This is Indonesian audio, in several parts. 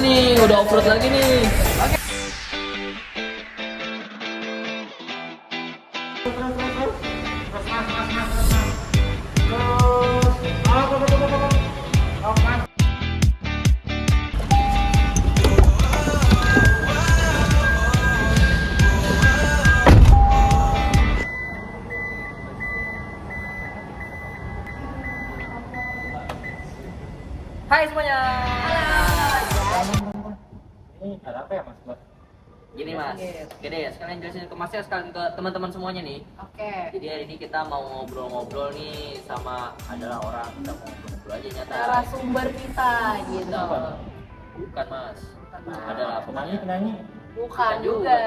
nih, udah off-road lagi nih. Oke. Hai semuanya. Ini ada apa ya mas? Gini mas, gede ya. Sekalian jelasin ke masnya, sekalian ke teman-teman semuanya nih. Oke. Jadi hari ini kita mau ngobrol-ngobrol nih sama adalah orang, kita mau ngobrol aja nyata. Narasumber kita gitu. Bukan mas, Mas. adalah Penyanyi. Bukan juga, juga.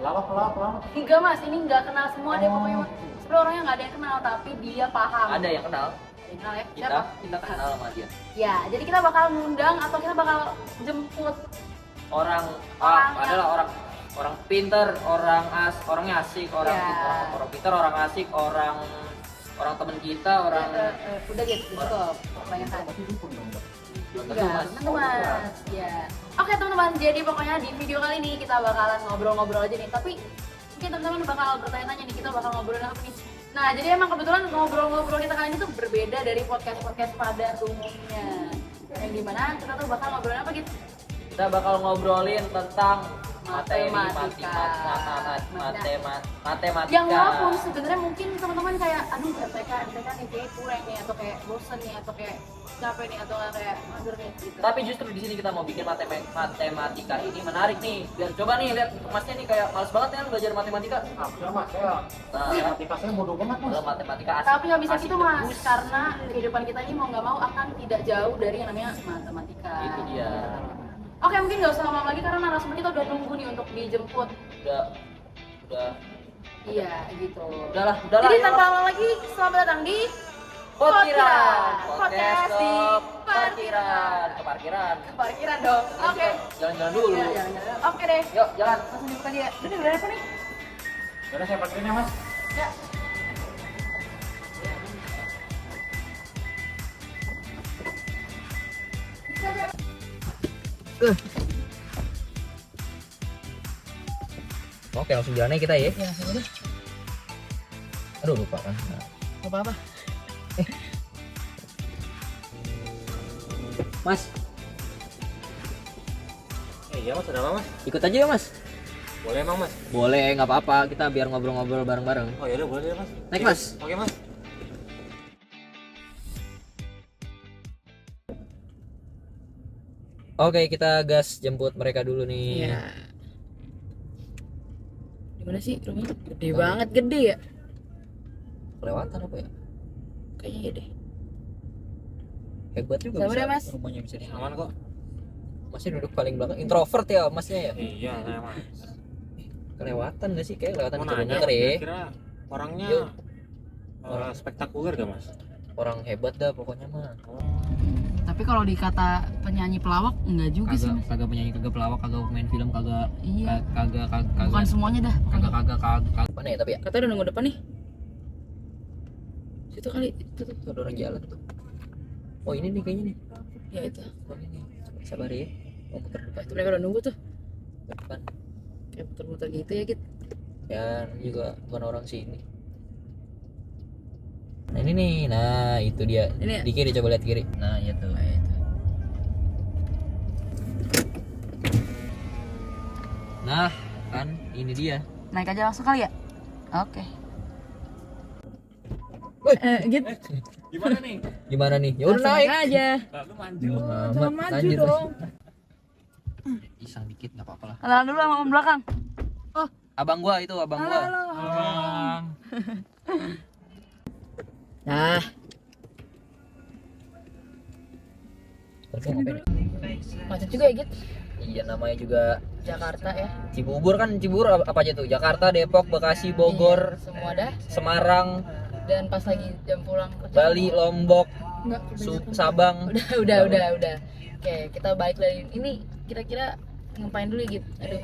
Pelawak. Enggak mas, ini nggak kenal semua deh pokoknya. Sebenarnya orangnya nggak ada yang kenal tapi dia paham. Ada yang kenal. Kenal ya? Kita Siapa? kita kenal sama dia. Ya, jadi kita bakal ngundang atau kita bakal jemput Orang Orang adalah orang pinter, orangnya asik, orang Ya. pinter, orang asik, orang teman kita, orang udah gitu, cukup. Kebanyakan. belum tentu Enggak, mas. teman-teman. Ya. Oke teman-teman, jadi pokoknya di video kali ini kita bakalan ngobrol-ngobrol aja nih. Tapi mungkin teman-teman bakal bertanya-tanya nih, kita bakal ngobrolin apa nih? Nah, jadi emang kebetulan ngobrol-ngobrol kita kali ini tuh berbeda dari podcast-podcast pada umumnya. Yang dimana kita tuh bakal ngobrolin apa gitu? Kita bakal ngobrolin tentang materi Matematika. matematika. Yang walaupun sebenarnya mungkin teman-teman kayak aduh MTK nih kayak kurang nih, atau kayak bosen nih, atau kayak capek nih, atau kayak mager nih gitu. Tapi justru di sini kita mau bikin matematika ini menarik nih. Biar coba nih lihat masnya nih kayak males banget ya belajar matematika. Udah mas, saya matematika saya bodoh banget mas. Kalau matematika asik. Tapi nggak bisa asik gitu mas, bagus. karena kehidupan kita ini mau nggak mau akan tidak jauh dari yang namanya matematika. Itu dia. Oke, mungkin nggak usah lama lagi karena narasumber kita udah nunggu nih untuk dijemput. Udah. Iya, gitu. Udahlah. Jadi ya. tanpa lama lagi, selamat datang di Parkiran. Podcast di parkiran. Ke parkiran. Ke parkiran dong. Oke. Jalan-jalan dulu. Ya, jalan-jalan. Oke deh. Yuk, jalan. Langsung dibuka dia. Udah apa nih? Udah saya parkirin ya mas. Ya. Oke, langsung jalan aja kita ya. Ya, udah. Aduh, lupa kan. Apa-apa. Mas, Iya mas, ada apa mas? ikut aja ya mas. Boleh emang mas? Boleh, nggak apa-apa. Kita biar ngobrol-ngobrol bareng-bareng. Oh ya udah boleh ya mas. Naik mas. Oke mas. Oke, kita gas jemput mereka dulu nih. Iya. Gimana sih rumahnya? Gede banget, gede ya? Kelewatan apa ya? Kayaknya gede. Hebat juga Sabar bisa ya, Mas. rumahnya bisa di sini. Aman kok. Masnya duduk paling belakang. Introvert ya masnya ya? Iya saya mas. Kelewatan nggak sih? Kayak kelewatan Mau dikit nanya, denger ya. kira-kira orangnya Yuk. spektakuler gak mas? Orang hebat dah pokoknya mah. Tapi kalau dikata penyanyi pelawak enggak juga sih, Mas. Kagak penyanyi, kagak pelawak, kagak pemain film, kagak Iya. kagak Bukan semuanya dah. kagak mana ya tapi ya? Kata udah nunggu depan nih. Situ kali, itu tuh. Tuh, ada orang jalan tuh. Oh ini nih kayaknya nih. Ya itu. Oh ini. Sabar ya. Mau putar depan Tuh, mereka udah nunggu tuh. depan. Kayak muter-muter gitu ya, Git. Ya ini juga bukan orang sini. Nah ini nih, nah itu dia. Ini ya? Di kiri, coba lihat kiri. Nah iya tuh. Nah, itu. Nah kan ini dia. Naik aja langsung kali ya? Oke. Woi. Git. Gimana nih? Gimana nih? Ya udah Langsung naik. aja. Lu maju. Jangan maju dong. Iseng dikit nggak apa-apa lah. Kenalan dulu sama om belakang. Abang gua itu, abang gua. Halo. Bang. Nah, Tapi ngapain nih? macet juga ya, Git. Iya namanya juga Jakarta ya. Cibubur kan, Cibubur apa aja tuh? Jakarta, Depok, Bekasi, Bogor, Iya, semua dah. Semarang, Dan pas lagi jam pulang kerja. Bali, Lombok, Enggak, Sabang. udah. Oke, kita balik lagi. Ini kira-kira ngapain dulu ya, Git? Aduh.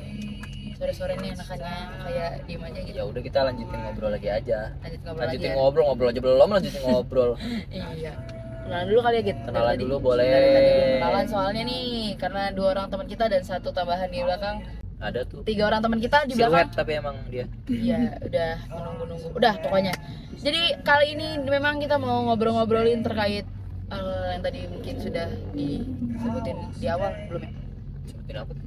Sore-sore nih enakannya kayak diem aja gitu. Ya udah kita lanjutin ngobrol lagi aja. Lanjut ngobrol Lanjutin lagi ya. ngobrol aja belum lanjutin ngobrol. Iya. kenalan dulu kali ya gitu. Kenalan dulu boleh. Kenalan soalnya nih karena 2 orang teman kita dan 1 tambahan di belakang. Ada tuh 3 orang teman kita di siluet belakang. tapi emang dia. Iya, udah menunggu-nunggu. Udah pokoknya. Jadi kali ini memang kita mau ngobrol-ngobrolin terkait yang tadi mungkin sudah disebutin di awal belum ya? Sebutin apa tuh?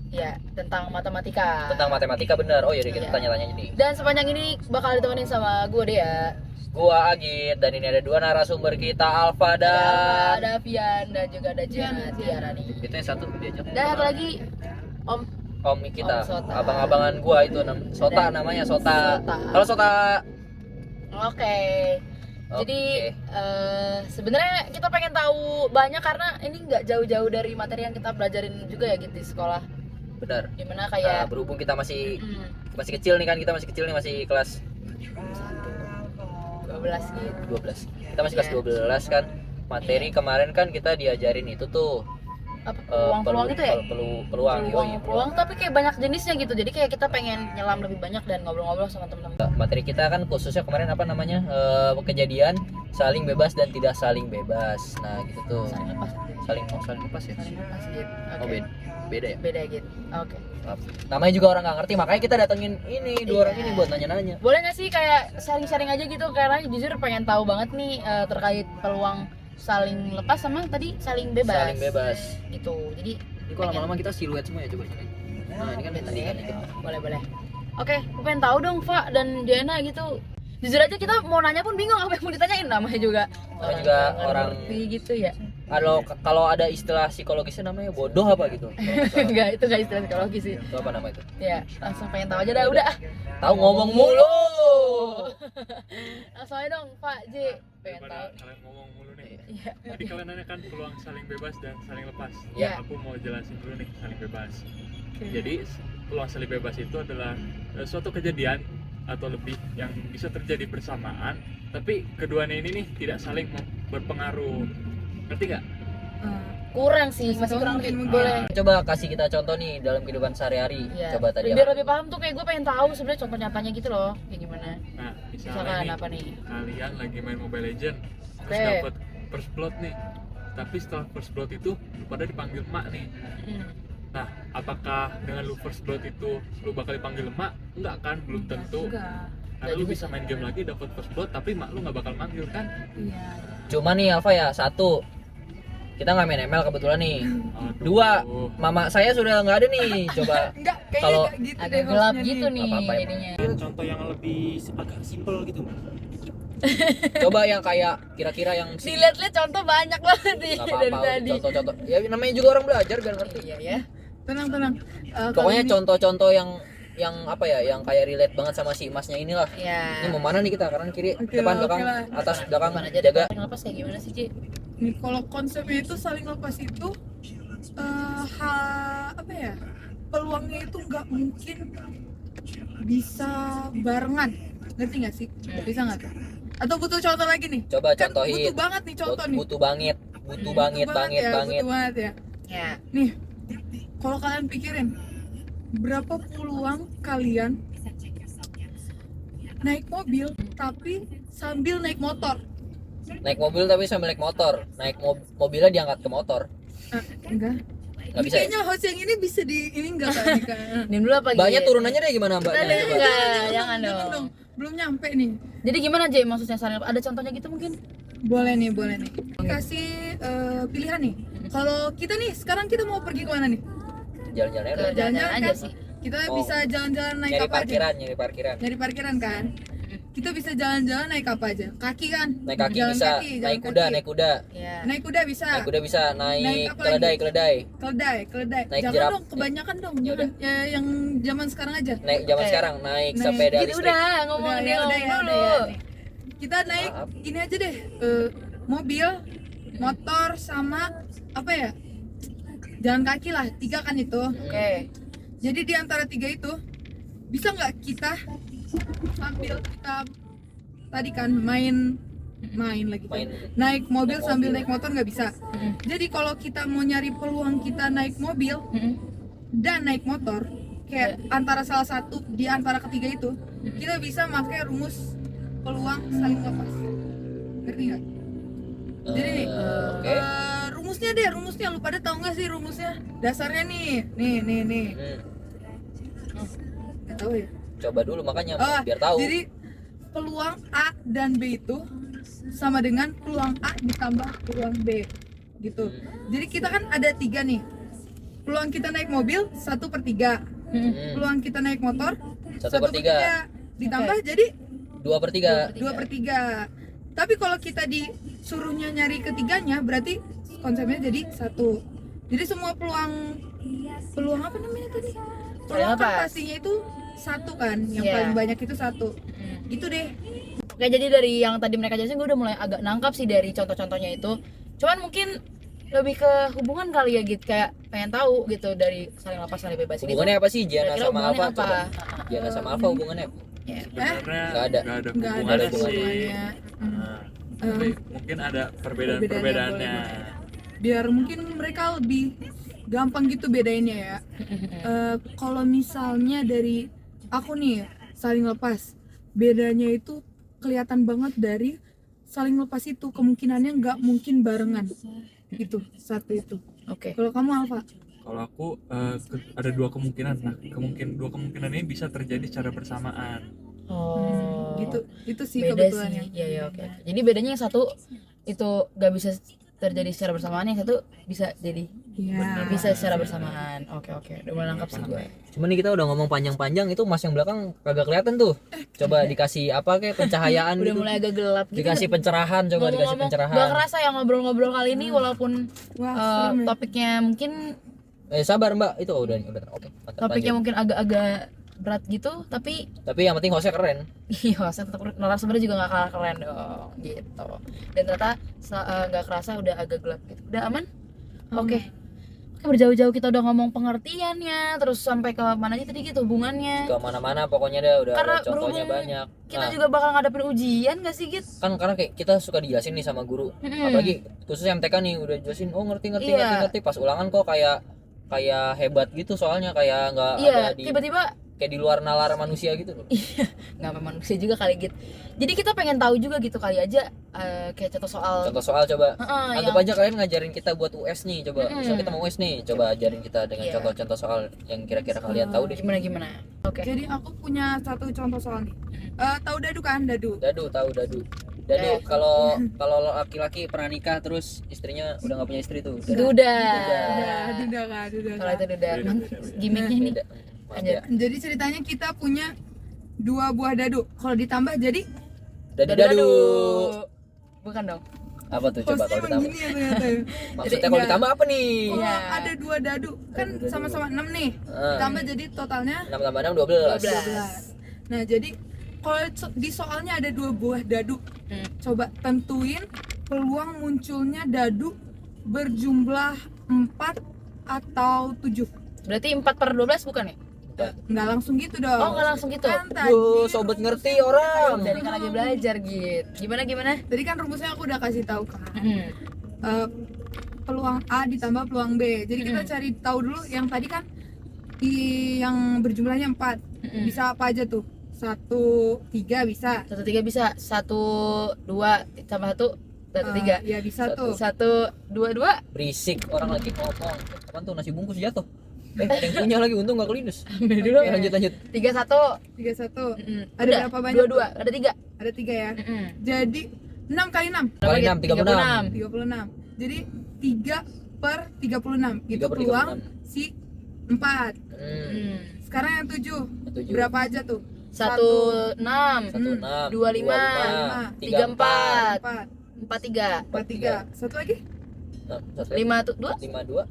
Ya, tentang matematika. Tentang matematika benar. Oh iya kita Iya. tanya-tanya nih. Dan sepanjang ini bakal ditemenin sama gue deh ya. Gua Agit dan ini ada 2 narasumber kita Alfa dan Ada Vian dan juga ada Tiara nih. itu yang satu diajak. Dan satu lagi Om Om kita, Om Sota. abang-abangan gua itu Sota Dan namanya Sota. Sota. Halo Sota. Oke. Jadi Oke. sebenarnya kita pengen tahu banyak karena ini nggak jauh-jauh dari materi yang kita belajarin juga ya gitu di sekolah. Benar. Dimana Nah, kayak berhubung kita masih mm, kecil nih kan, kita masih kecil nih, masih kelas 12 gitu. 12. Kita masih kelas Iya. 12 kan. Materi kemarin kan kita diajarin itu tuh Apa peluang-peluang itu ya? peluang. Yoi, Peluang tapi kayak banyak jenisnya gitu. Jadi kayak kita pengen nyelam lebih banyak dan ngobrol-ngobrol sama teman-teman. Materi kita kan khususnya kemarin apa namanya, kejadian saling bebas dan tidak saling bebas. Nah gitu tuh. Saling lepas. Saling lepas ya. Saling lepas gitu. Oh Oke. beda ya. Beda gitu. Oke. Maaf. Namanya juga orang nggak ngerti, makanya kita datengin ini 2 orang Iya. ini buat nanya-nanya. Boleh nggak sih kayak sharing-sharing aja gitu karena jujur pengen tahu banget nih terkait peluang saling lepas sama tadi saling bebas. Saling bebas. Gitu. Jadi Ini kok lama-lama kita siluet semua ya, coba coba. Nah ini kan tadi kan dikit. boleh. Oke, gue pengen tahu dong Fa dan Diana gitu. Jujur aja kita mau nanya pun bingung apa yang mau ditanyain, namanya juga Namanya juga nggak orang- ngerti gitu ya. Kalau ada istilah psikologisnya namanya bodoh apa gitu. Kalau nggak salah. Enggak, itu enggak istilah psikologi sih. Itu apa nama itu? Ya, langsung pengen tahu aja dah, udah. Tahu ngomong mulu. Langsung aja dong, Pak J. Pengen Daripada tahu. kalian ngomong mulu nih. Iya. Tadi kalian nanya kan peluang saling bebas dan saling lepas. Iya. Aku mau jelasin dulu nih saling bebas. Oke. Jadi peluang saling bebas itu adalah suatu kejadian atau lebih yang bisa terjadi bersamaan, tapi keduanya ini nih tidak saling berpengaruh. Ngerti nggak? Kurang sih, masih kurang mungkin. boleh. Coba kasih kita contoh nih dalam kehidupan sehari-hari. Iya. Coba tadi. Biar lebih paham tuh kayak gue pengen tahu sebenarnya contoh nyatanya gitu loh, kayak gimana. Nah, misalnya Misalkan nih, apa nih? kalian lagi main Mobile Legend, terus Oke. dapat first blood nih. Tapi setelah first blood itu lu pada dipanggil emak nih. Hmm. Nah, apakah dengan lu first blood itu lu bakal dipanggil emak? Enggak kan, belum tentu. Enggak. Karena lu bisa main game lagi dapat first blood tapi emak lu nggak bakal manggil kan? Iya. Cuma nih Alfa ya, 1. Kita nggak main ML kebetulan nih. Aduh. 2, mama saya sudah nggak ada nih. Coba Enggak, kayaknya Kalau enggak gitu Agak deh gelap hostnya gitu nih Apa-apa emang. jadinya. Contoh yang lebih agak simple gitu. coba yang kayak kira-kira yang Dilihat-lihat contoh banyak banget nih nggak dari apa-apa, tadi. contoh-contoh. Ya namanya juga orang belajar biar ngerti. Iya ya. Tenang. Pokoknya Kali ini- contoh-contoh yang apa ya, yang kayak relate banget sama si emasnya inilah. Iya. Ini mau mana nih kita? Kanan kiri, Oke depan lah, belakang, oke lah. atas belakang, Mana aja jaga. deh, lepas kayak gimana sih, Ci? Nih, kalau konsepnya itu saling lepas itu apa ya? Peluangnya itu nggak mungkin bisa barengan. Ngerti nggak sih? Bisa nggak tuh? Atau butuh contoh lagi nih? Coba Kan contohin. butuh banget nih contoh nih. Butuh banget ya, butuh banget ya. Ya. Nih, kalau kalian pikirin berapa peluang kalian naik mobil tapi sambil naik motor? Naik mobil tapi sambil naik motor. Naik mobilnya diangkat ke motor. Enggak. Nggak bisa ya? Kayaknya host yang ini bisa di ini enggak kan? Diam dulu apa Banyak Ji? turunannya deh gimana mbaknya? Ada Coba. enggak? Jangan Jangan dong. Belum nyampe nih. Jadi gimana J maksudnya saling ada contohnya gitu mungkin? Boleh nih. Kasih pilihan nih. Kalau kita nih sekarang kita mau pergi kemana nih? Jalan-jalan aja. Jalan-jalan aja kan? sih. Kita Oh. bisa jalan-jalan naik Nyari apa aja? parkiran. Nyari parkiran kan? Kita bisa jalan-jalan naik apa aja? Kaki kan? Naik kaki Jalan bisa, kaki, jalan naik kaki. kuda. Ya. Naik kuda bisa. Naik kuda bisa, Naik naik apa keledai. Keledai. Naik Jangan jerat. dong, kebanyakan dong. Ya Jangan ya, yang zaman sekarang aja. Naik zaman Oke. sekarang, naik Naik sepeda Gitu listrik. udah ngomong Udah, dia ya, ngomong udah, dulu. ya, nih. Kita naik Maaf. ini aja deh, mobil, motor sama apa ya? Jalan kaki lah, 3 kan itu. Oke. Jadi di antara 3 itu bisa nggak kita sambil kita tadi kan main lagi kan? Main. Naik mobil Naik sambil mobil. naik motor nggak bisa. Jadi kalau kita mau nyari peluang kita naik mobil dan naik motor, kayak antara salah satu di antara ketiga itu, kita bisa pakai rumus peluang saling lepas. Ngerti nggak? Jadi nih, Oke. Rumusnya deh, rumusnya lu pada tahu nggak sih rumusnya? Dasarnya nih. Nih. Nggak tahu ya. Coba dulu makanya Oh, biar tahu. Jadi peluang A dan B itu sama dengan peluang A ditambah peluang B gitu. Jadi kita kan ada 3 nih. Peluang kita naik mobil 1/3. Peluang kita naik motor 1/3. Ditambah jadi 2/3. 2/3. Tapi kalau kita disuruhnya nyari ketiganya berarti konsepnya jadi 1. Jadi semua peluang apa namanya tadi? Peluang kan apa? pastinya itu 1 kan, yang Iya. paling banyak itu 1. Gitu deh. Oke, jadi dari yang tadi mereka jelasin gue udah mulai agak nangkap sih dari contoh-contohnya itu. Cuman mungkin lebih ke hubungan kali ya gitu, kayak pengen tahu gitu dari saling lepas saling bebas gitu. Hubungannya apa sih Giana Kira-kira sama Alfa? hubungannya Coba. apa? Giana sama Alfa hubungannya? Sebenarnya Nggak ada. nggak ada Nggak ada hubungannya hubungannya. sih. hubungannya. Nah, tapi mungkin ada perbedaan-perbedaannya. Biar mungkin mereka lebih gampang gitu bedainnya ya. Kalau misalnya dari aku nih saling lepas, bedanya itu kelihatan banget dari saling lepas itu kemungkinannya nggak mungkin barengan gitu, satu itu. Oke. Kalau kamu Alfa? Kalau aku ada dua kemungkinan. Nah, dua kemungkinan ini bisa terjadi secara bersamaan. Oh. Gitu, itu sih Beda kebetulannya. sih. Iya, oke. Jadi bedanya yang satu itu gak bisa terjadi secara bersamaan, yang satu bisa jadi Iya. bisa secara bersamaan. Oke. Udah mulai nangkap sih gue. Cuman nih kita udah ngomong panjang-panjang, itu Mas yang belakang kagak kelihatan tuh. Coba dikasih apa kayak pencahayaan Udah gitu. mulai agak gelap gitu. Dikasih pencerahan, coba dikasih Ngomong-ngomong, pencerahan. gak kerasa ya ngobrol-ngobrol kali ini walaupun Wah, serem ya. topiknya mungkin Sabar Mbak, itu udah oke. Mantap, topiknya lanjut. mungkin agak-agak berat gitu, tapi Tapi yang penting hostnya keren. iya, saya tetap narasumbernya juga gak kalah keren dong gitu. Dan ternyata gak kerasa udah agak gelap gitu. Udah aman? Oke. Berjauh-jauh kita udah ngomong pengertiannya, terus sampai ke mana aja tadi gitu hubungannya. Ke mana-mana pokoknya dah udah Karena ada contohnya berhubung banyak. Kita Nah, juga bakal ngadepin ujian gak sih, Git? kan karena kayak kita suka dijelasin nih sama guru. Apalagi khususnya MTK nih udah jelasin, oh ngerti Iya. pas ulangan kok kayak hebat gitu, soalnya kayak nggak Iya, ada di tiba-tiba kayak di luar nalar manusia gitu loh. nggak sama manusia juga kali, Git. Jadi kita pengen tahu juga gitu kali aja kayak contoh soal Contoh soal coba anggap yang aja kalian ngajarin kita buat US nih, coba misal kita mau US nih, coba ajarin kita dengan Iya. contoh-contoh soal yang kira-kira kalian tahu deh. gimana. Oke. Jadi aku punya satu contoh soal nih. Tahu dadu kan? Dadu. Tahu dadu. Kalau laki-laki pernah nikah terus istrinya udah nggak punya istri tuh. Duda. Duda kan? Kalau itu duda. Beda. Gimmicknya nih. Beda. Maaf Lanjut. ya. Jadi ceritanya kita punya 2 buah dadu. Kalau ditambah jadi Dadu. Bukan dong. Apa tuh coba hostnya kalau emang ditambah? gini ya ternyata ya. Maksudnya Jadi, kalau iya. ditambah apa nih? Kalau Iya. ada 2 dadu kan Dadu. sama-sama 6 nih. Ditambah jadi totalnya 6 tambah 6 12. 12. Nah, jadi kalau di soalnya ada 2 buah dadu. Coba tentuin peluang munculnya dadu berjumlah 4 atau 7. Berarti 4/12 bukan ya? Nggak langsung gitu dong. Oh, nggak langsung gitu. Kan tadi Duh, sobat ngerti orang. Dari kan lagi belajar gitu. Gimana? Tadi kan rumusnya aku udah kasih tahu kan. Eh, peluang A ditambah peluang B. Jadi kita cari tahu dulu yang tadi kan yang berjumlahnya 4. Bisa apa aja tuh? 1, 3 bisa. 1 3 bisa. 1 2 tambah 1 berarti 3. Ya bisa tuh. 1 2 2. Berisik orang lagi ngomong. Apaan tuh nasi bungkus jatuh? Ada yang punya lagi, untung nggak kelindes. Ambil dulu. Oke, lanjut. 3 1. 31. Ada Udah, berapa banyak? 2 ada 3. Ada 3 ya. Jadi 6 kali 6. Kali 6 36. 36. Jadi 3/36. Itu 3/36. peluang si 4. Sekarang yang 7. 7. Berapa aja tuh? 1 6 1 6 2 5 3 4 4. 4 3 4 3. Satu lagi? 5 2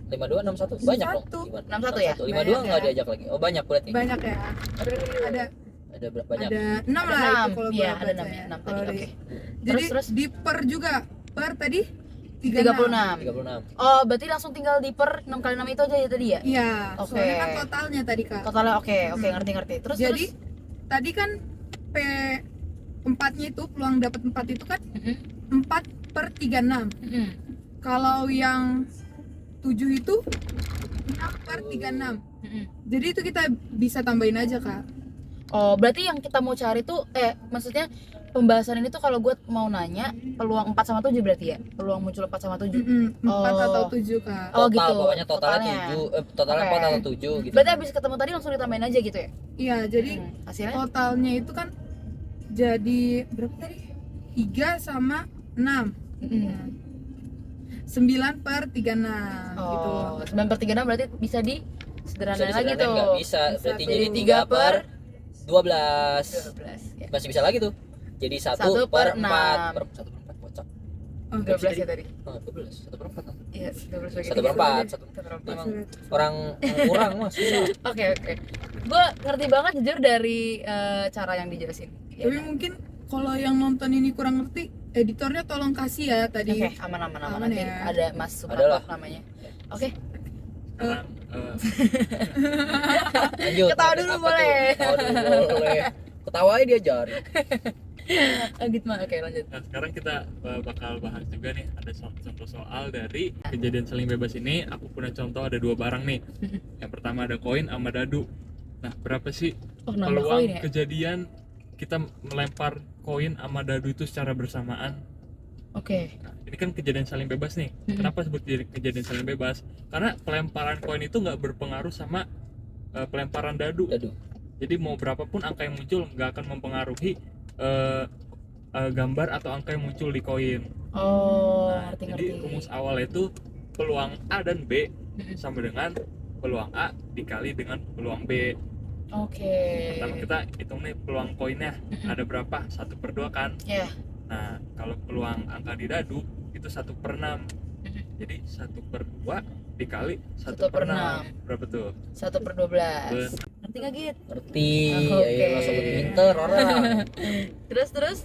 52 6 1 banyak dong. 61 ya? 52 Banyak nggak ya. diajak lagi. Oh banyak berarti. Banyak ya. Ada berapa banyak? Ada 6 Ada lah itu 6. kalau Iya, gua ada baca 6 ya. 6 tadi. Kalau Oke. di- Jadi Terus di per juga. Per tadi 36. 36. Oh, berarti langsung tinggal di per 6 kali 6 itu aja ya tadi ya? Iya, Oke. soalnya kan totalnya tadi Kak. Totalnya oke, ngerti. Terus Jadi tadi kan P 4-nya itu peluang dapat 4 itu kan 4/36. Kalau yang 7 itu 6/36. Jadi itu kita bisa tambahin aja Kak. Oh, berarti yang kita mau cari tuh maksudnya pembahasan ini tuh kalau gue mau nanya peluang 4 sama 7 berarti ya? Peluang muncul 4 sama 7. 4 Oh. atau 7 Kak. Oh, Total, gitu. pokoknya totalnya Totalnya. 4 Oke. atau 7 gitu. Berarti abis ketemu tadi langsung ditambahin aja gitu ya? Iya, jadi Hasilnya? totalnya itu kan jadi berapa tadi? 3 sama 6. 9 per 36 gitu. Oh, 9 per 36 berarti bisa di sederhanain lagi Sederhana tuh. nggak bisa, berarti Jadi jadi 3 3 per 12. 12 ya. Masih bisa lagi tuh. Jadi 1 1 per per 4. 6. 1 per 4 kocak. Oh, 12 ya tadi? Oh, 12. 1 per 4. Iya, 12 bagi 1 per 3. 4. 1 Memang orang kurang mas. Susah. Oke. Gue ngerti banget jujur dari cara yang dijelasin. Ya, Tapi mungkin kalau yang nonton ini kurang ngerti, editornya tolong kasih ya tadi. Oke, aman. Aman Nanti ya. ada Mas Adalah. Suprapto namanya. Oke, Sekarang Lanjut. Ketawa dulu Apa boleh. tuh? Ketawa dulu boleh. Ketawa aja diajar. gitu mah. Oke, lanjut. Nah, sekarang kita bakal bahas juga nih, ada contoh soal dari kejadian saling bebas ini. Aku punya contoh, ada 2 barang nih. Yang pertama ada koin sama dadu. Nah, berapa sih Oh, nambah peluang koin ya? kejadian kita melempar koin sama dadu itu secara bersamaan? Oke. Nah, ini kan kejadian saling bebas nih. Kenapa sebut kejadian saling bebas? Karena pelemparan koin itu nggak berpengaruh sama pelemparan dadu. Aduh. Jadi mau berapapun angka yang muncul nggak akan mempengaruhi gambar atau angka yang muncul di koin. Oh, Nah, ngerti. jadi rumus awal itu peluang A dan B sama dengan peluang A dikali dengan peluang B. Oke. Pertama kita hitung nih peluang koinnya ada berapa? 1/2 kan? Ya. Nah, kalau peluang angka di dadu itu 1/6. Jadi 1/2 dikali 1/6. Berapa tuh? 1 per 12. Ngerti gak Git? Ngerti. Oke. Ya langsung pinter orang. Terus?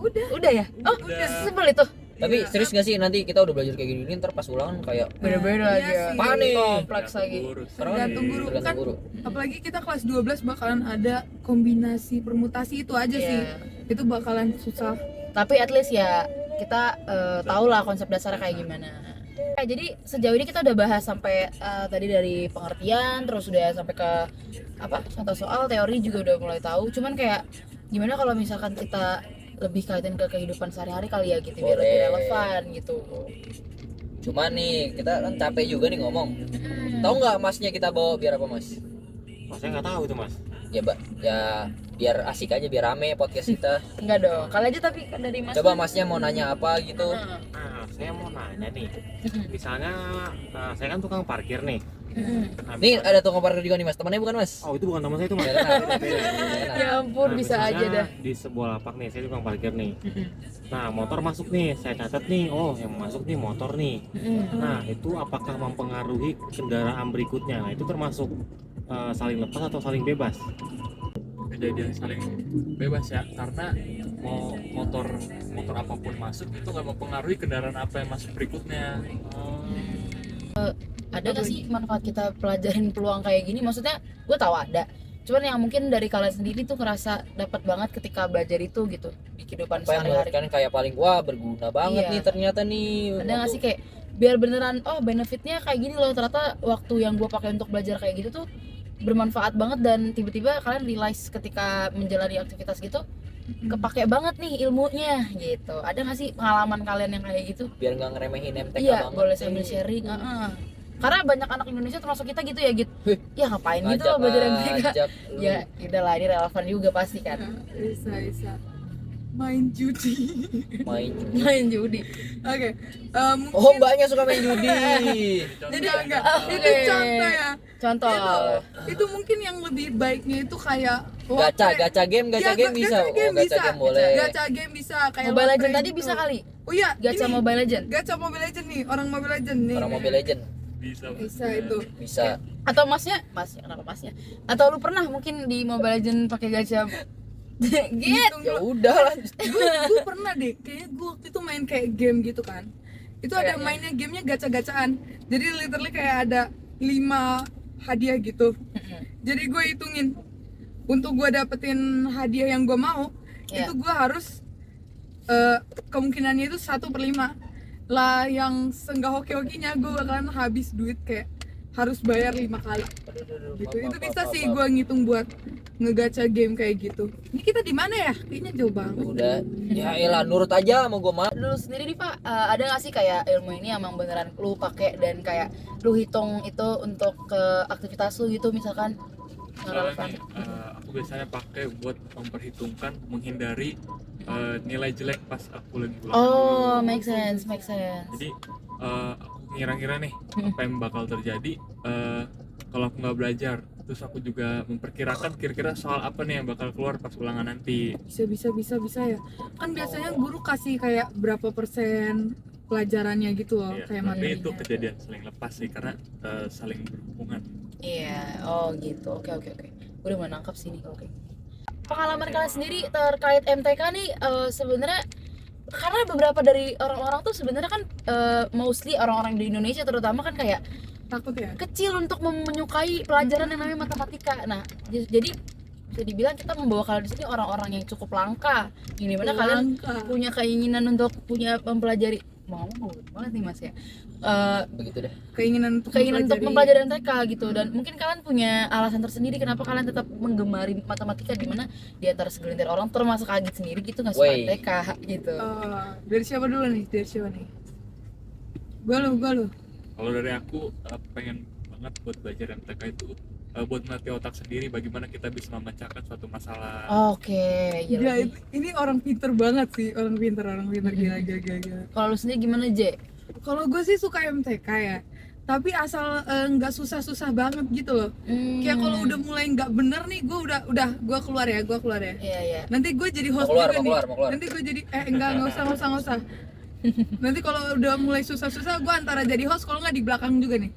Udah. Udah ya? Oh, Udah. sebel itu. Tapi serius gak sih nanti kita udah belajar kayak gini ntar pas ulangan kayak Beda-beda Iya aja. sih. Panik. Kompleks lagi. Tergantung guru tergantung kan. guru. Apalagi kita kelas 12 bakalan ada kombinasi permutasi itu aja sih. Iya. Itu bakalan susah. Tapi at least ya kita tahu lah konsep dasarnya kayak gimana. Jadi sejauh ini kita udah bahas sampai tadi dari pengertian, terus udah sampai ke apa contoh soal, teori juga udah mulai tahu. Cuman kayak gimana kalau misalkan kita lebih kaitin ke kehidupan sehari-hari kali ya gitu, biar lebih Boleh. relevan gitu. Cuma nih kita kan capek juga nih ngomong. Tahu nggak masnya kita bawa biar apa mas? Mas saya nggak tahu itu mas. Ya mbak, ya biar asik aja, biar rame podcast kita. Enggak dong, kali aja tapi kan dari Mas. Coba masnya mau nanya apa gitu. Nah saya mau nanya nih. Misalnya saya kan tukang parkir nih. Nah, Nih ada tukang parkir juga nih mas, temannya bukan mas? Oh itu bukan teman saya itu mas. Ya, kenal. Ya ampun, Nah, bisa misalnya aja dah. Di sebuah lapak nih, saya tukang parkir nih. Nah motor masuk nih, saya catat nih. Oh yang masuk nih motor nih. Nah itu apakah mempengaruhi kendaraan berikutnya? Nah itu termasuk saling lepas atau saling bebas? Kejadian saling bebas ya, karena mau motor apapun masuk itu nggak mempengaruhi kendaraan apa yang masuk berikutnya. Ada gak sih manfaat kita pelajarin peluang kayak gini? Maksudnya gue tahu ada, cuman yang mungkin dari kalian sendiri tuh ngerasa dapat banget ketika belajar itu gitu di kehidupan Apa yang sehari-hari. kan kayak paling wah berguna banget Iya. nih ternyata nih. Ada gak sih kayak biar beneran oh benefitnya kayak gini loh, ternyata waktu yang gue pakai untuk belajar kayak gitu tuh bermanfaat banget, dan tiba-tiba kalian realize ketika menjalani aktivitas gitu kepake banget nih ilmunya gitu. Ada gak sih pengalaman kalian yang kayak gitu? Biar nggak ngeremehin MTK Iya, banget. boleh nih. sambil sharing. Karena banyak anak Indonesia termasuk kita gitu ya gitu. Wih, Ya ngapain gitu loh belajar MTK. ngajak lu. Ya udahlah, ini relevan juga pasti kan. Bisa. Main judi. Main. Main judi. Oke. Mungkin Oh mbaknya suka main judi. jadi enggak. Oke. Itu contoh ya. Contoh. Itu mungkin yang lebih baiknya itu kayak Gacha game Ya, bisa. game Oh, gacha bisa. game boleh. Gacha game bisa kayak Mobile lotre Legend tadi gitu. bisa kali. Oh iya, Gacha ini Mobile Legend. Gacha Mobile Legend nih, orang Mobile Legend nih. Orang Mobile Legend Bisa. Bisa itu. bisa. Atau masnya kenapa masnya? Atau lu pernah mungkin di Mobile Legend pakai gacha? Gitu. Ya udah lanjut. Gue pernah deh, kayaknya gue waktu itu main kayak game gitu kan. Itu ada Kayaknya. mainnya gamenya gacha-gacaan. Jadi literally kayak ada 5 hadiah gitu. Jadi gue hitungin untuk gue dapetin hadiah yang gue mau, Iya. itu gue harus kemungkinannya itu 1/5 lah, yang seenggak hoki-hokinya gue bakalan habis duit kayak harus bayar 5 kali gitu. Itu bisa sih gue ngitung buat ngegacha game kayak gitu. Ini kita di mana ya? Kayaknya jauh banget. Udah, ya elah nurut aja sama gue mah. Dulu sendiri nih Pak, ada nggak sih kayak ilmu ini emang beneran lu pakai dan kayak lu hitung itu untuk ke aktivitas lu gitu misalkan? Nggak Soalnya relevan. nih, aku biasanya pakai buat memperhitungkan menghindari nilai jelek pas aku lagi ulangan Oh, dulu. make sense. Jadi aku ngira-ngira nih apa yang bakal terjadi kalau aku nggak belajar. Terus aku juga memperkirakan kira-kira soal apa nih yang bakal keluar pas ulangan nanti. Bisa ya. Kan biasanya guru kasih kayak berapa persen pelajarannya gitu loh, Iya, kayak tapi itu materinya. kejadian saling lepas sih karena saling berhubungan. Iya, oh gitu. Oke. Gue udah menangkap sih nih. Oke. Pengalaman kalian sendiri terkait MTK nih sebenarnya karena beberapa dari orang-orang tuh sebenarnya kan mostly orang-orang di Indonesia terutama kan kayak Takut ya? kecil untuk menyukai pelajaran yang namanya matematika. Nah, jadi bisa dibilang kita membawa kalian di sini orang-orang yang cukup langka. Ini mana kalian Langka. punya keinginan untuk mempelajari mau banget nih Mas ya. Begitu deh. Keinginan untuk Mempelajari MTK gitu dan mungkin kalian punya alasan tersendiri kenapa kalian tetap menggemari matematika di mana di antara segelintir orang termasuk Agit sendiri gitu nggak suka Wey. MTK gitu. Dari siapa dulu nih? Gue lu. Kalau dari aku pengen banget buat belajar MTK itu buat melatih otak sendiri bagaimana kita bisa memecahkan suatu masalah. Oke, iya Ya, lagi. ini orang pinter banget sih, orang pinter gila. Kalau lu sendiri gimana, J? Kalau gue sih suka MTK ya, tapi asal nggak susah-susah banget gitu loh. Kayak kalau udah mulai nggak bener nih, gue keluar ya. Iya. Nanti gue jadi host Mau keluar, juga mau nih. keluar, mau keluar. Nanti gue jadi nggak usah. Nanti kalau udah mulai susah-susah, gue antara jadi host kalau nggak di belakang juga nih.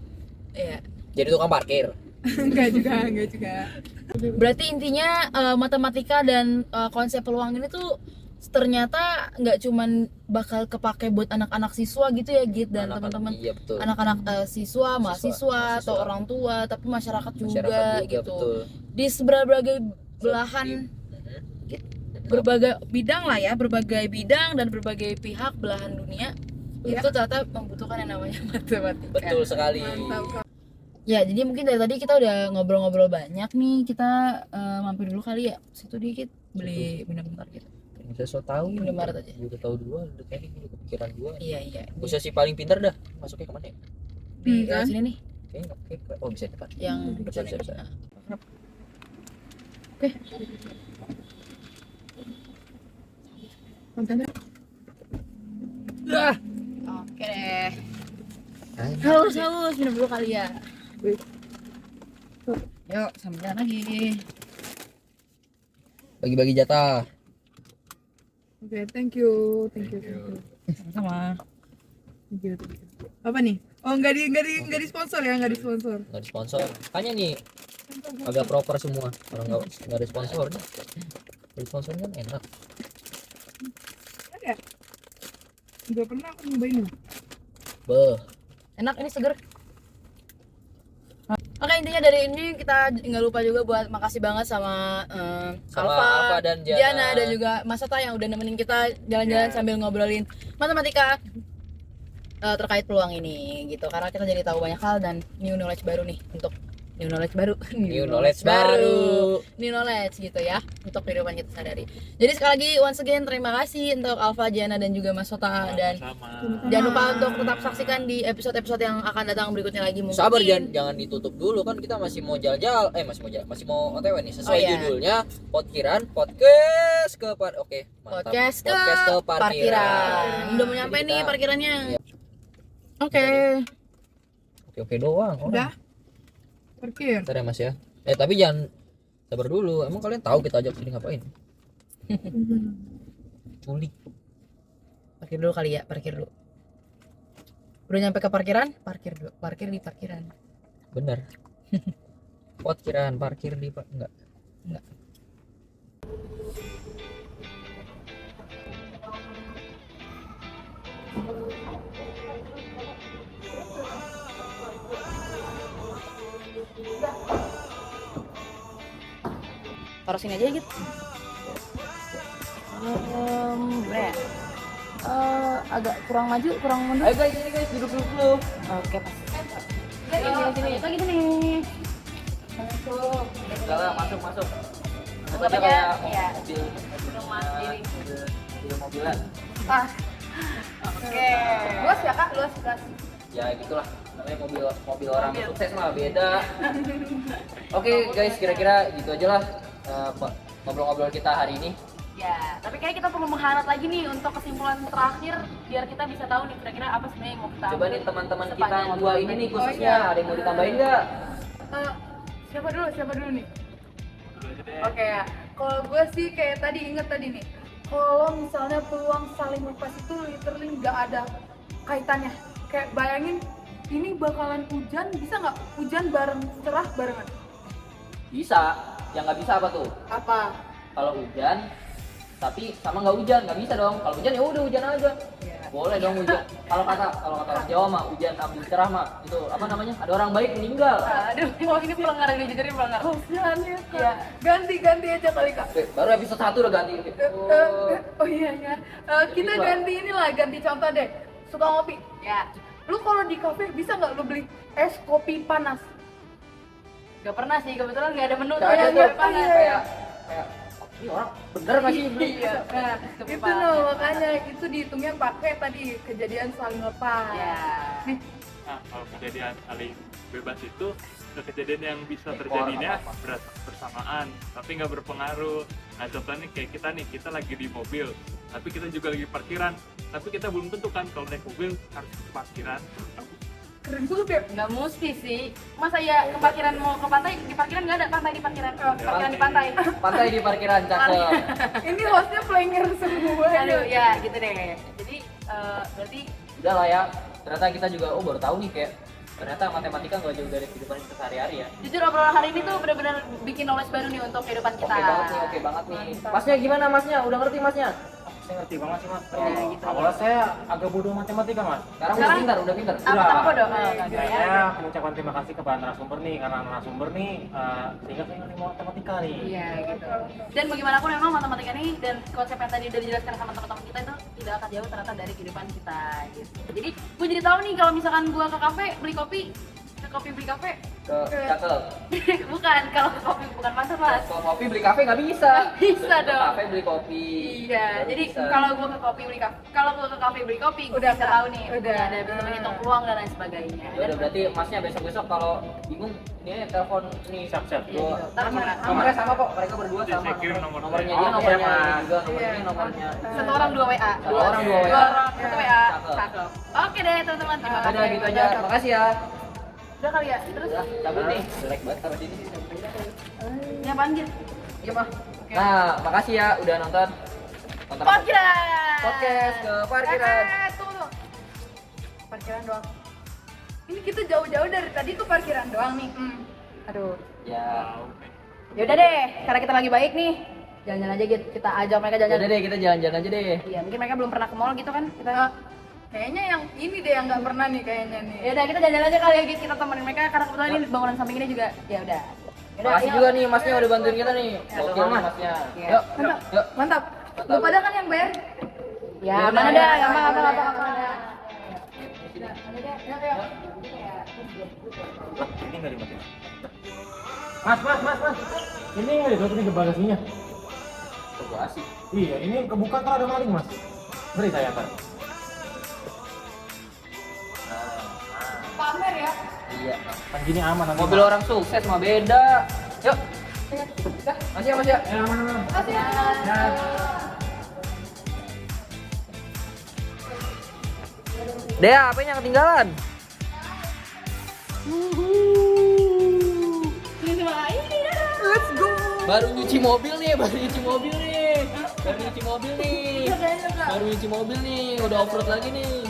Iya. Jadi tukang parkir. Enggak juga. Berarti intinya matematika dan konsep peluang ini tuh ternyata nggak cuman bakal kepake buat anak-anak siswa gitu ya Git dan teman-teman Iya betul. anak-anak siswa, mahasiswa atau mahasiswa. orang tua tapi masyarakat juga, Masyarakat juga gitu. betul. Di berbagai belahan berbagai bidang lah ya, berbagai bidang dan berbagai pihak belahan dunia Iya. itu ternyata membutuhkan yang namanya matematika. Betul sekali. Mantap. Ya, jadi mungkin dari tadi kita udah ngobrol-ngobrol banyak nih. Kita mampir dulu kali ya. Situ dikit beli bentar gitu. Bisa so tahu. Indomaret aja. Gue udah tahu dua, udah kayaknya udah kepikiran gua. Iya. Bisa si paling pintar dah. Masuknya kemana ya? Di kan? sini nih Kayaknya nggak kayak oh bisa di depan. yang Bisa. Nah. Oke. Kontennya Oke deh. Haus minum dulu kali ya. Yuk, sambil jalan lagi. Bagi-bagi jatah. Oke, thank you. Sama-sama. Thank you. Apa nih? Oh, nggak di sponsor ya, nggak di sponsor. Nggak di sponsor. Makanya nih agak proper semua. Orang nggak ada sponsornya. Dari sponsor kan enak. Ada? Nggak pernah aku nyobain loh. Beh. Enak ini seger. Oke, intinya dari ini kita nggak lupa juga buat makasih banget sama Sama Alfa Alfa dan Jana. dan juga Mas Sata yang udah nemenin kita jalan-jalan sambil ngobrolin matematika terkait peluang ini gitu. Karena kita jadi tahu banyak hal dan new knowledge baru nih untuk new knowledge baru new knowledge gitu ya untuk kehidupan kita sehari-hari. Jadi sekali lagi once again terima kasih untuk Alfa, Jana dan juga Mas Sota dan Sama. jangan lupa untuk tetap saksikan di episode-episode yang akan datang berikutnya lagi mungkin. Sabar jangan ditutup dulu kan kita masih mau jalan-jalan masih mau OTW nih sesuai Oh, iya. judulnya podcast ke oke mantap. Podcast ke parkiran. parkiran. Udah mau nyampe Jadi nih kita- parkirannya. Iya. Oke. Oke doang Udah. Parkir. Bentar ya mas ya tapi jangan sabar dulu emang kalian tahu kita ajak sini ngapain culik Parkir dulu kali ya, parkir dulu. Udah nyampe ke parkiran? Parkir dulu. Parkir di parkiran. bener parkir di enggak Taruh sini aja gitu. Brand. Agak kurang maju, kurang mundur. ayo guys ini guys duduk dulu Oke, pas. sini. Lanjut lagi nih. Enggak lah, masuk. Masuk Anggap aja aja, kayak iya. mobil, Rumah sendiri. mobilan. Ah, Oke. luas ya kak, luas. Ya gitulah, namanya mobil orang sukses mah beda. Oke guys, kira-kira gitu aja lah ngobrol-ngobrol kita hari ini. Ya, tapi kayak kita perlu menghangat lagi nih untuk kesimpulan terakhir biar kita bisa tahu nih kira-kira apa sebenarnya yang mau kita Coba ambil nih teman-teman kita sepanjang yang dua ngobrol ini nih tadi. khususnya, ada yang mau ditambahin nggak? Siapa dulu nih? Oke ya, kalau gue sih kayak tadi inget tadi nih, kalau misalnya peluang saling lepas itu literally nggak ada kaitannya. Kayak bayangin ini bakalan hujan, bisa nggak hujan bareng cerah barengan? Bisa, yang nggak bisa apa tuh? Apa? Kalau hujan, tapi sama nggak hujan, nggak bisa dong. Kalau hujan ya udah hujan aja. Boleh dong hujan. Kalau kata orang Jawa mah hujan ambil cerah mah itu apa namanya? Ada orang baik meninggal. Aduh, ini pelanggar ini jujurin pelanggar. Kasihan ya kak. Iya. Ganti aja kali kak. Baru episode 1 udah ganti. Oh iya ya. Kita Gitu lah. ganti inilah, ganti contoh deh. Suka ngopi. Ya, Lu kalau di kafe bisa nggak lu beli es kopi panas? gak pernah sih, kebetulan gak ada menu Nggak ada yang tuh. panas. Kayak ini orang bener nggak sih beli? Iya. Nah, Kopi itu panas. loh makanya itu dihitungnya pakai tadi kejadian saling lepas. Ya. Nih, Nah, kalau kejadian saling bebas itu kejadian yang bisa terjadinya bersamaan tapi nggak berpengaruh. Nah contohnya kayak kita lagi di mobil tapi kita juga lagi parkiran, tapi kita belum tentu kan kalau naik mobil harus ke parkiran. keren banget ya. Nggak mesti sih. Masa ya ke parkiran mau ke pantai, di parkiran nggak ada pantai di parkiran. Parkiran di pantai. Pantai di parkiran cakep. Ini hostnya player semua. Aduh, ya gitu deh. Jadi berarti Udah lah ya. Ternyata kita juga baru tahu nih kayak ternyata matematika nggak jauh dari kehidupan kita sehari-hari ya. jujur obrolan hari ini tuh benar-benar bikin knowledge baru nih untuk kehidupan kita. Oke banget nih. Masnya gimana masnya? Udah ngerti masnya? Saya ngerti banget sih mas. Ya, gitu. Awalnya saya agak bodoh matematika mas. Sekarang Sekarang- udah pintar. Apa bodoh? Saya mengucapkan terima kasih kepada narasumber nih, karena narasumber nih sehingga saya ngerti matematika nih. Iya gitu. Dan bagaimanapun memang matematika ini dan konsep yang tadi udah dijelaskan sama teman-teman kita itu tidak akan jauh ternyata dari kehidupan kita gitu. Jadi gue jadi tahu nih kalau misalkan gue ke kafe beli kopi, beli kafe, Cakep. bukan kalau ke kopi bukan masuk mas. Kalau kopi beli kafe nggak bisa. Bisa Ke dong. Kafe beli kopi. Iya, Baru jadi bisa. kalau gue ke kopi beli kafe, kalau gue ke kafe beli kopi, gue Udah, bisa Kak. tahu nih, Udah. ada bisa menghitung peluang dan lain sebagainya. Ya udah berarti masnya besok kalau bingung ini aja telepon nih. Siap. Iya, Gua- gitu. Ntar gimana? Nomornya sama kok, mereka berdua Nanti sama. saya kirim nomornya. Nomornya dia, Oke, nomornya Mas. ini juga, nomornya Iya. ini, nomornya. Satu orang 2 WA. Satu orang 2 WA. Dua orang 1 WA. Cakep. Cakep. Oke deh teman-teman, terima kasih. Udah gitu aja. Makasih ya. Udah kali ya. Terus Udah, cabut nih. Jelek banget taruh sini. ini apaan Gil? Iya, mah. Nah, makasih ya udah nonton. Nonton apa? Parkiran. Podcast ke parkiran. Tunggu. Parkiran doang. Ini kita jauh-jauh dari tadi ke parkiran doang nih. Aduh. Ya. Wow. Yaudah deh, karena kita lagi baik nih, jalan-jalan aja gitu. Kita ajak mereka Udah jalan-jalan. deh, kita jalan-jalan aja deh. Iya, mungkin mereka belum pernah ke mall gitu kan. Kita Kayaknya yang ini deh yang nggak pernah nih kayaknya nih. ya udah kita jalan-jalan aja kali ya Git. Kita temenin mereka karena kebetulan ini bangunan samping ini juga. Ya udah. Yaudah, Makasih yuk. juga nih masnya udah bantuin kita nih. Oke nih masnya. Iya. Yuk, Mantap. yuk. Mantap. Lu pada kan yang bayar? Ya, Ya, mana udah, dah, ya, apa ya, apa ya. apa apa. Lah, ini nggak dimatiin. Mas. Ini nggak ditutup ke bagasinya. Kok gua asik. Iya, ini kebuka ntar ada maling mas. Beri saya ntar. Pamer ya. Iya. Kan gini aman nanti. Mobil Mas. orang sukses mah beda. Yuk. Masih ya, Mas ya. Aman. Makasih ya. Dea, apa yang ketinggalan? Let's go. Baru nyuci mobil nih. Baru nyuci mobil nih. Udah off-road lagi nih.